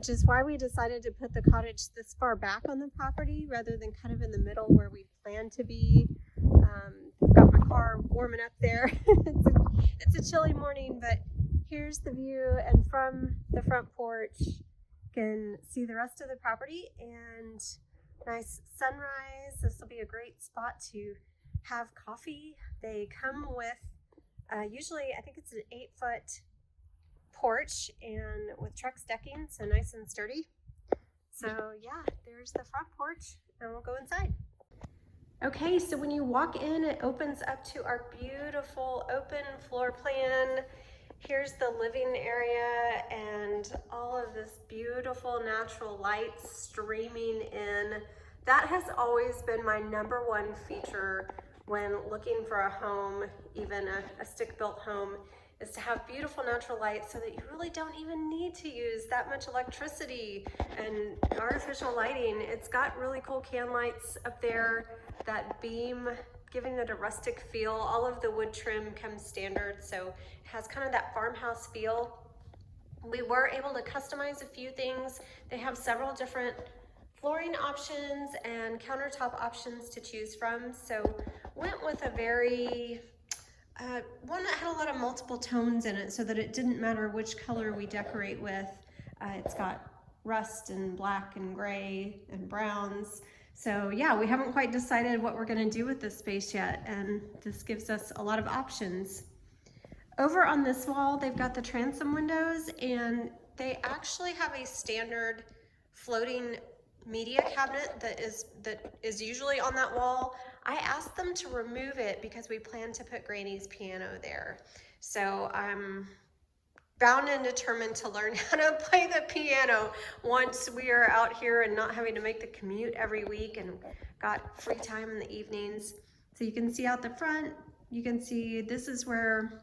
which is why we decided to put the cottage this far back on the property rather than kind of in the middle where we planned to be. Got my car warming up there. It's a chilly morning, but here's the view, and from the front porch you can see the rest of the property and nice sunrise. This will be a great spot to have coffee. They come with usually I think it's an 8-foot porch and with truck decking, so nice and sturdy. So yeah, there's the front porch, and we'll go inside. Okay, so when you walk in, it opens up to our beautiful open floor plan. Here's the living area and all of this beautiful natural light streaming in. That has always been my #1 feature when looking for a home, even a stick-built home, is to have beautiful natural light so that you really don't even need to use that much electricity and artificial lighting. It's got really cool can lights up there that beam, giving it a rustic feel. All of the wood trim comes standard, so it has kind of that farmhouse feel. We were able to customize a few things. They have several different flooring options and countertop options to choose from, so went with a very one that had a lot of multiple tones in it so that it didn't matter which color we decorate with. It's got rust and black and gray and browns. So yeah, we haven't quite decided what we're going to do with this space yet, and this gives us a lot of options. Over on this wall, they've got the transom windows, and they actually have a standard floating media cabinet that is usually on that wall. I asked them to remove it because we plan to put Granny's piano there. So I'm bound and determined to learn how to play the piano once we are out here and not having to make the commute every week and got free time in the evenings. So you can see out the front, you can see this is where,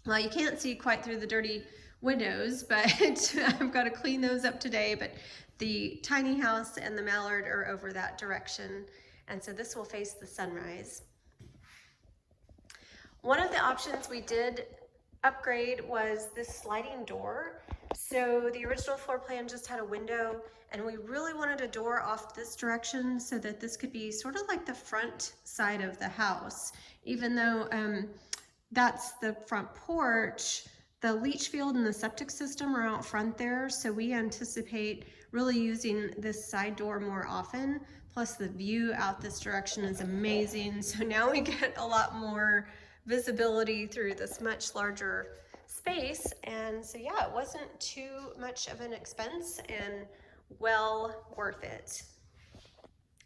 well, you can't see quite through the dirty windows, but I've got to clean those up today. But the tiny house and the mallard are over that direction, and so this will face the sunrise. One of the options we did upgrade was this sliding door. So the original floor plan just had a window, and we really wanted a door off this direction so that this could be sort of like the front side of the house. Even though that's the front porch, the leach field and the septic system are out front there, so we anticipate really using this side door more often. Plus the view out this direction is amazing, so now we get a lot more visibility through this much larger space. And so yeah, it wasn't too much of an expense and well worth it.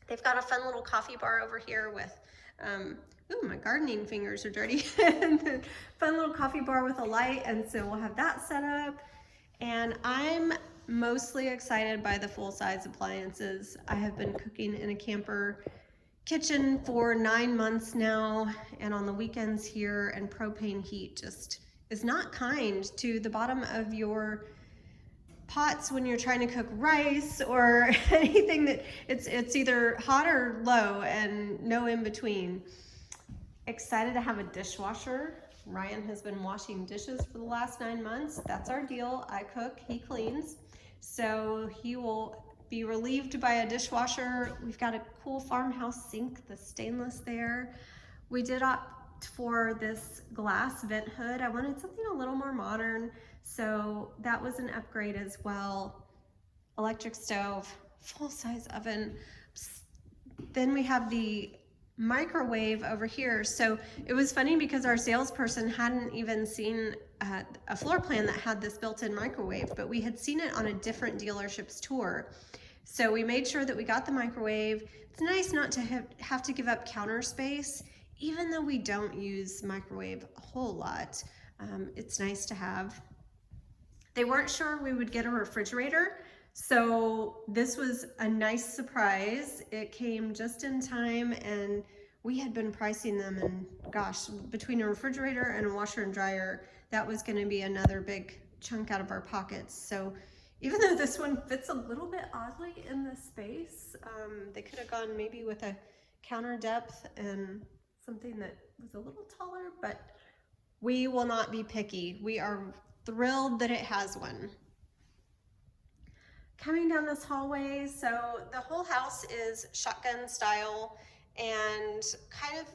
They've got a fun little coffee bar over here with ooh, my gardening fingers are dirty. Fun little coffee bar with a light, and so we'll have that set up. And I'm mostly excited by the full-size appliances. I have been cooking in a camper kitchen for 9 months now, and on the weekends here, and propane heat just is not kind to the bottom of your pots when you're trying to cook rice or anything that it's either hot or low and no in between. Excited to have a dishwasher. Ryan has been washing dishes for the last 9 months. That's our deal. I cook, he cleans. So he will be relieved by a dishwasher. We've got a cool farmhouse sink, the stainless there. We did opt for this glass vent hood. I wanted something a little more modern, so that was an upgrade as well. Electric stove, full-size oven. Then we have the microwave over here. So it was funny because our salesperson hadn't even seen a floor plan that had this built-in microwave, but we had seen it on a different dealership's tour. So we made sure that we got the microwave. It's nice not to have to give up counter space, even though we don't use microwave a whole lot. It's nice to have. They weren't sure we would get a refrigerator, so this was a nice surprise. It came just in time, and we had been pricing them, and gosh, between a refrigerator and a washer and dryer, that was going to be another big chunk out of our pockets. So even though this one fits a little bit oddly in this space, they could have gone maybe with a counter depth and something that was a little taller, but we will not be picky. We are thrilled that it has one. coming down this hallway, so the whole house is shotgun style and kind of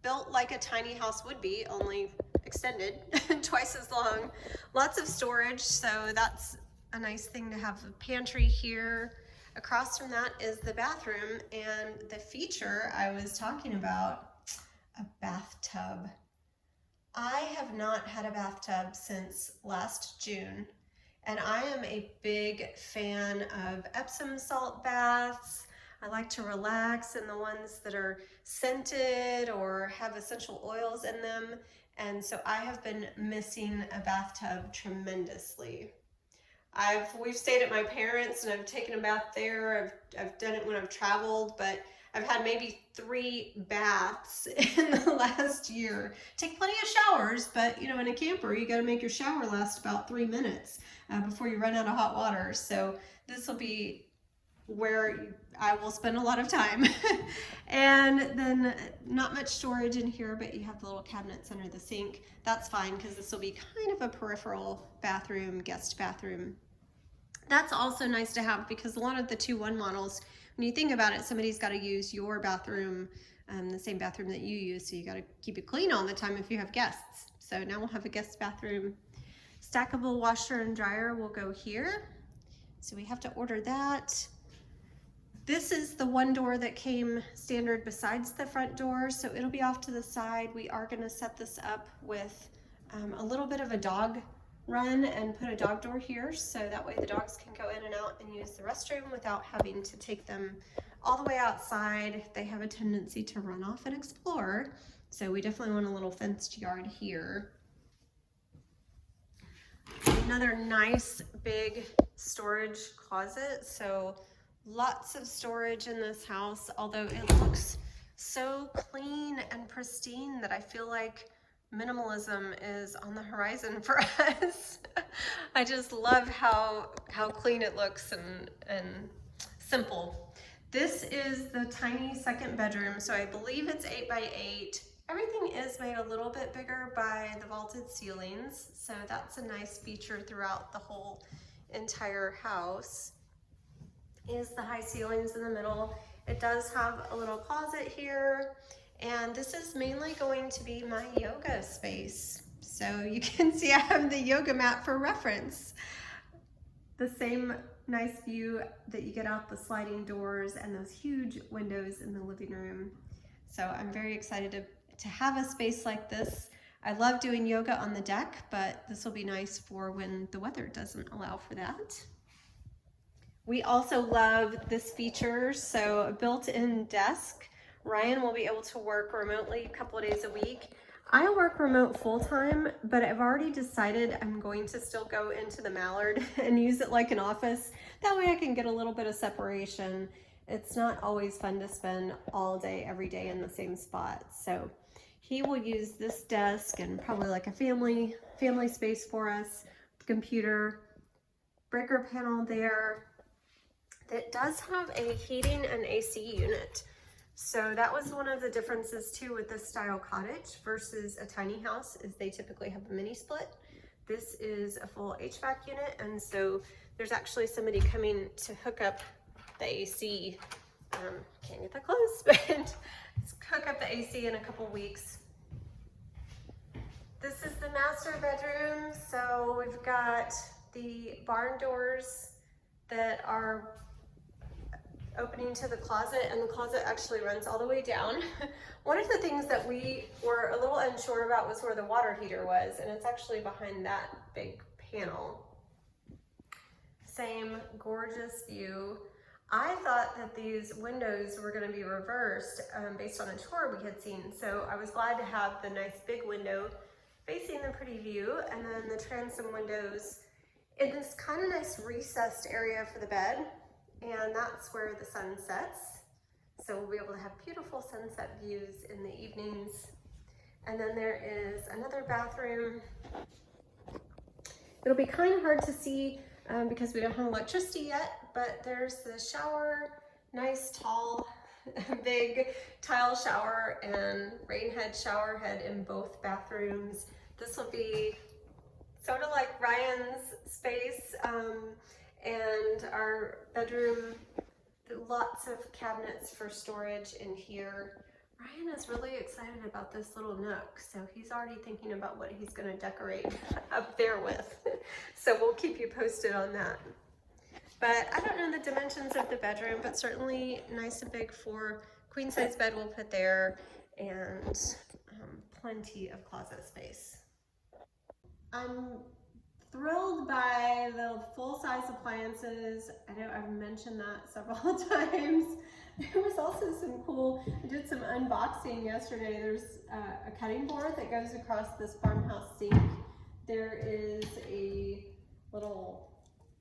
built like a tiny house would be, only extended twice as long. Lots of storage, so that's a nice thing to have. The pantry here. Across from that is the bathroom, and the feature I was talking about, a bathtub. I have not had a bathtub since last June, and I am a big fan of Epsom salt baths. I like to relax in the ones that are scented or have essential oils in them, and so I have been missing a bathtub tremendously. We've stayed at my parents' and I've taken a bath there. I've done it when I've traveled, but I've had maybe 3 baths in the last year. Take plenty of showers, but you know, in a camper, you got to make your shower last about 3 minutes before you run out of hot water. So this will be where I will spend a lot of time. And then not much storage in here, but you have the little cabinets under the sink. That's fine because this will be kind of a peripheral bathroom, guest bathroom. That's also nice to have because a lot of the 2-1 models, when you think about it, somebody's got to use your bathroom, the same bathroom that you use, so you got to keep it clean all the time if you have guests. So now we'll have a guest bathroom. Stackable washer and dryer will go here. So we have to order that. This is the one door that came standard besides the front door, so it'll be off to the side. We are going to set this up with a little bit of a dog run and put a dog door here, so that way the dogs can go in and out and use the restroom without having to take them all the way outside. They have a tendency to run off and explore, so we definitely want a little fenced yard here. Another nice big storage closet, so lots of storage in this house, although it looks so clean and pristine that I feel like minimalism is on the horizon for us. I just love how clean it looks and simple. This is the tiny second bedroom, so I believe it's 8 by 8. Everything is made a little bit bigger by the vaulted ceilings, so that's a nice feature throughout the whole entire house. Is the high ceilings in the middle. It does have a little closet here, and this is mainly going to be my yoga space. So you can see I have the yoga mat for reference. The same nice view that you get out the sliding doors and those huge windows in the living room. So I'm very excited to have a space like this. I love doing yoga on the deck, but this will be nice for when the weather doesn't allow for that. We also love this feature, so a built-in desk. Ryan will be able to work remotely a couple of days a week. I work remote full-time, but I've already decided I'm going to still go into the Mallard and use it like an office. That way I can get a little bit of separation. It's not always fun to spend all day, every day in the same spot. So he will use this desk and probably like a family space for us. Computer, breaker panel there. It does have a heating and AC unit. So that was one of the differences too with this style cottage versus a tiny house, is they typically have a mini split. This is a full HVAC unit, and so there's actually somebody coming to hook up the AC. Can't get that close, but hook up the AC in a couple weeks. This is the master bedroom. So we've got the barn doors that are opening to the closet, and the closet actually runs all the way down. One of the things that we were a little unsure about was where the water heater was, and it's actually behind that big panel. Same gorgeous view. I thought that these windows were going to be reversed based on a tour we had seen, so I was glad to have the nice big window facing the pretty view, and then the transom windows in this kind of nice recessed area for the bed. And that's where the sun sets. So we'll be able to have beautiful sunset views in the evenings. And then there is another bathroom. It'll be kind of hard to see because we don't have electricity yet, but there's the shower, nice tall, big tile shower and rain head, shower head in both bathrooms. This will be sort of like Ryan's space. And our bedroom, lots of cabinets for storage in here. Ryan is really excited about this little nook, so he's already thinking about what he's going to decorate up there with. So we'll keep you posted on that. But I don't know the dimensions of the bedroom, but certainly nice and big for queen size bed we'll put there, and plenty of closet space. I'm thrilled by the full-size appliances. I know I've mentioned that several times. There was also some cool, I did some unboxing yesterday. There's a cutting board that goes across this farmhouse sink. There is a little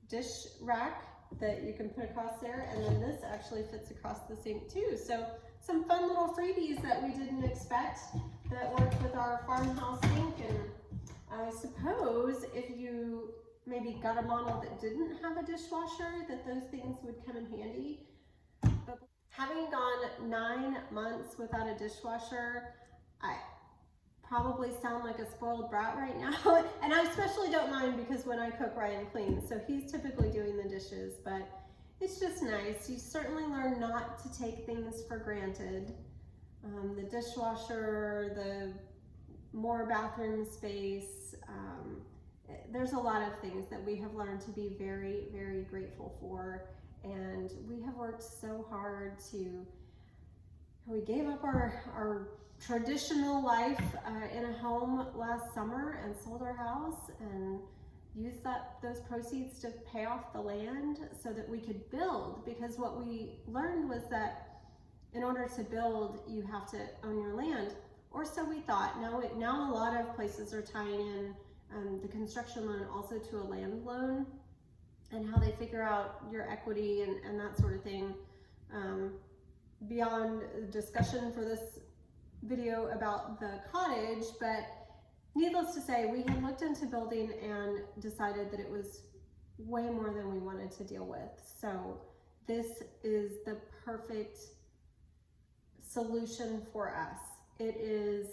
dish rack that you can put across there, and then this actually fits across the sink too. So some fun little freebies that we didn't expect that worked with our farmhouse sink. And I suppose if you maybe got a model that didn't have a dishwasher, that those things would come in handy. But having gone 9 months without a dishwasher, I probably sound like a spoiled brat right now. And I especially don't mind because when I cook, Ryan cleans. So he's typically doing the dishes, but it's just nice. You certainly learn not to take things for granted. The dishwasher, the more bathroom space. There's a lot of things that we have learned to be very, very grateful for. And we have worked so hard we gave up our traditional life in a home last summer and sold our house and used those proceeds to pay off the land so that we could build. Because what we learned was that in order to build, you have to own your land. Or so we thought. Now a lot of places are tying in the construction loan also to a land loan, and how they figure out your equity and that sort of thing. Beyond discussion for this video about the cottage, but needless to say, we had looked into building and decided that it was way more than we wanted to deal with. So this is the perfect solution for us. It is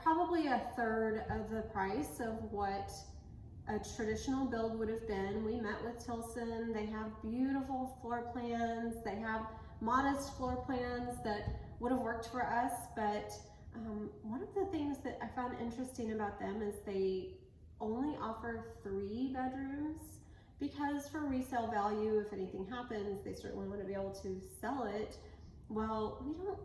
probably a third of the price of what a traditional build would have been. We met with Tilson. They have beautiful floor plans. They have modest floor plans that would have worked for us, but one of the things that I found interesting about them is they only offer 3 bedrooms, because for resale value, if anything happens, they certainly want to be able to sell it. Well, we don't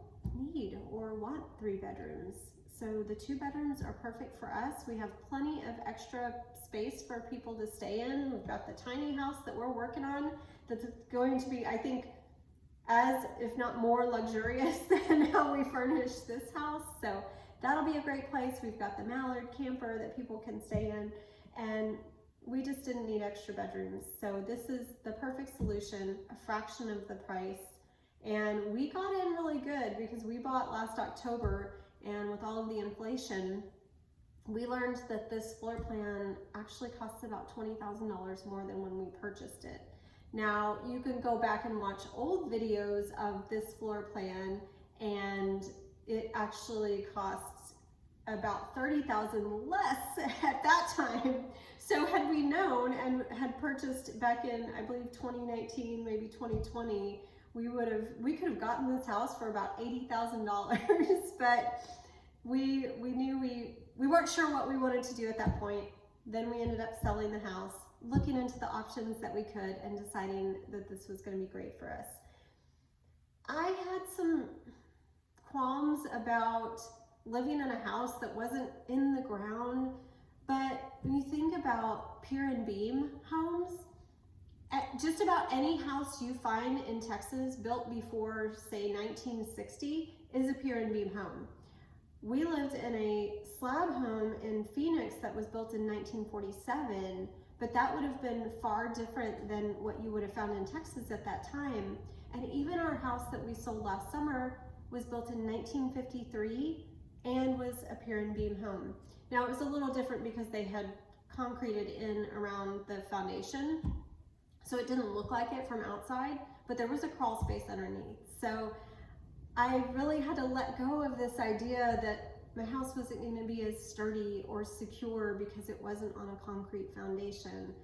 need or want 3 bedrooms. So the 2 bedrooms are perfect for us. We have plenty of extra space for people to stay in. We've got the tiny house that we're working on that's going to be, I think, as if not more luxurious than how we furnished this house. So that'll be a great place. We've got the Mallard camper that people can stay in, and we just didn't need extra bedrooms. So this is the perfect solution, a fraction of the price. And we got in really good because we bought last October, and with all of the inflation, we learned that this floor plan actually costs about $20,000 more than when we purchased it. Now, you can go back and watch old videos of this floor plan, and it actually costs about $30,000 less at that time. So had we known and had purchased back in, I believe, 2019, maybe 2020, we could have gotten this house for about $80,000, but we knew we weren't sure what we wanted to do at that point. Then we ended up selling the house, looking into the options that we could, and deciding that this was going to be great for us. I had some qualms about living in a house that wasn't in the ground, but when you think about pier and beam homes, just about any house you find in Texas built before, say, 1960 is a pier and beam home. We lived in a slab home in Phoenix that was built in 1947, but that would have been far different than what you would have found in Texas at that time. And even our house that we sold last summer was built in 1953 and was a pier and beam home. Now, it was a little different because they had concreted in around the foundation, so it didn't look like it from outside, but there was a crawl space underneath. So I really had to let go of this idea that my house wasn't going to be as sturdy or secure because it wasn't on a concrete foundation.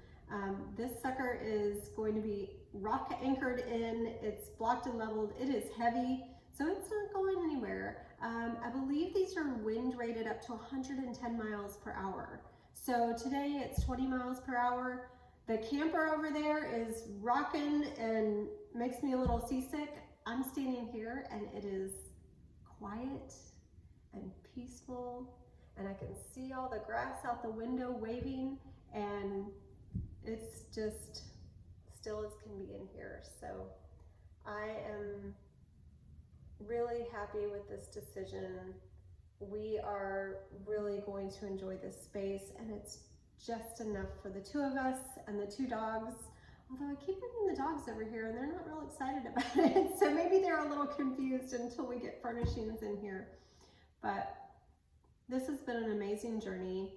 This sucker is going to be rock anchored in, it's blocked and leveled, it is heavy, so it's not going anywhere. I believe these are wind rated up to 110 miles per hour. So today it's 20 miles per hour. The camper over there is rocking and makes me a little seasick. I'm standing here and it is quiet and peaceful, and I can see all the grass out the window waving, and it's just still as can be in here. So I am really happy with this decision. We are really going to enjoy this space, and it's just enough for the two of us and the two dogs. Although I keep bringing the dogs over here and they're not real excited about it. So maybe they're a little confused until we get furnishings in here. But this has been an amazing journey.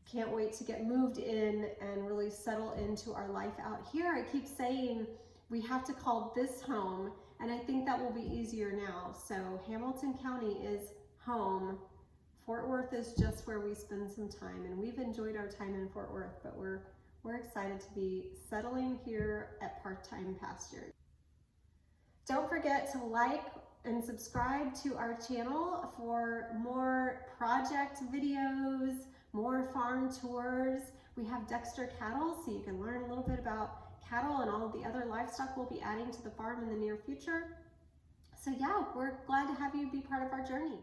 Can't wait to get moved in and really settle into our life out here. I keep saying we have to call this home, and I think that will be easier now. So Hamilton County is home. Fort Worth is just where we spend some time, and we've enjoyed our time in Fort Worth, but we're excited to be settling here at Time Pastures. Don't forget to like and subscribe to our channel for more project videos, more farm tours. We have Dexter cattle, so you can learn a little bit about cattle and all of the other livestock we'll be adding to the farm in the near future. So yeah, we're glad to have you be part of our journey.